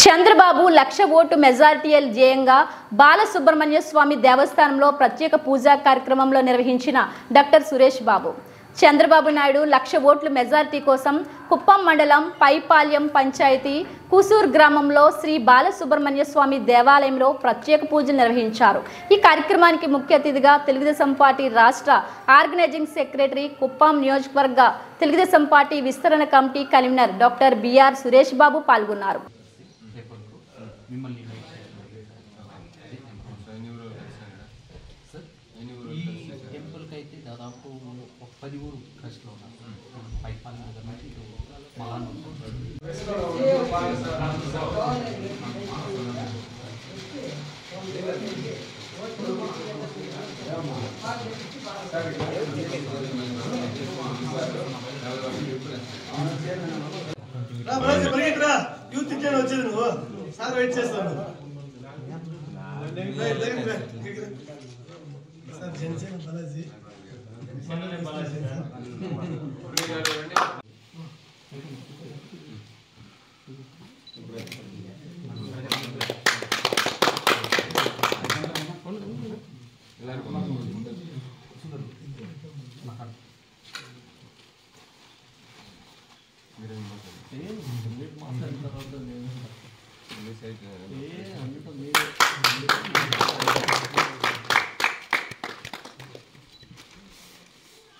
చంద్రబాబు లక్ష vote మెజారిటీయల్ జయంగా Balasubrahmanya స్వామి దేవస్థానంలో ప్రత్యేక పూజా కార్యక్రమంలో నిర్వహించిన డాక్టర్ సురేష్ బాబు. చంద్రబాబు నాయుడు లక్ష ఓట్ల మెజారిటీ కోసం కుప్పం మండలం పైపాల్యం పంచాయతీ కూసూర్ గ్రామంలో శ్రీ బాలసుబ్రహ్మణ్య స్వామి దేవాలయంలో ప్రత్యేక పూజలు నిర్వహించారు. ఈ కార్యక్రమానికి ముఖ్య అతిథిగా తెలుగుదేశం పార్టీ రాష్ట్ర ఆర్గనైజింగ్ సెక్రటరీ, కుప్పం నియోజకవర్గ తెలుగుదేశం పార్టీ విస్తరణ committee convener doctor BR Suresh Babu పాల్గొన్నారు. టెంపుల్కి అయితే దాదాపు 10 ఊరు ఖర్చులో ఉన్నారు. పైపాలెం దగ్గర నుంచి ఇటు మలాన్ యూత్ ఇండియా వచ్చేది నువ్వు సార్ వెయిట్ చేస్తాను సార్ జనసేన బాలాజీ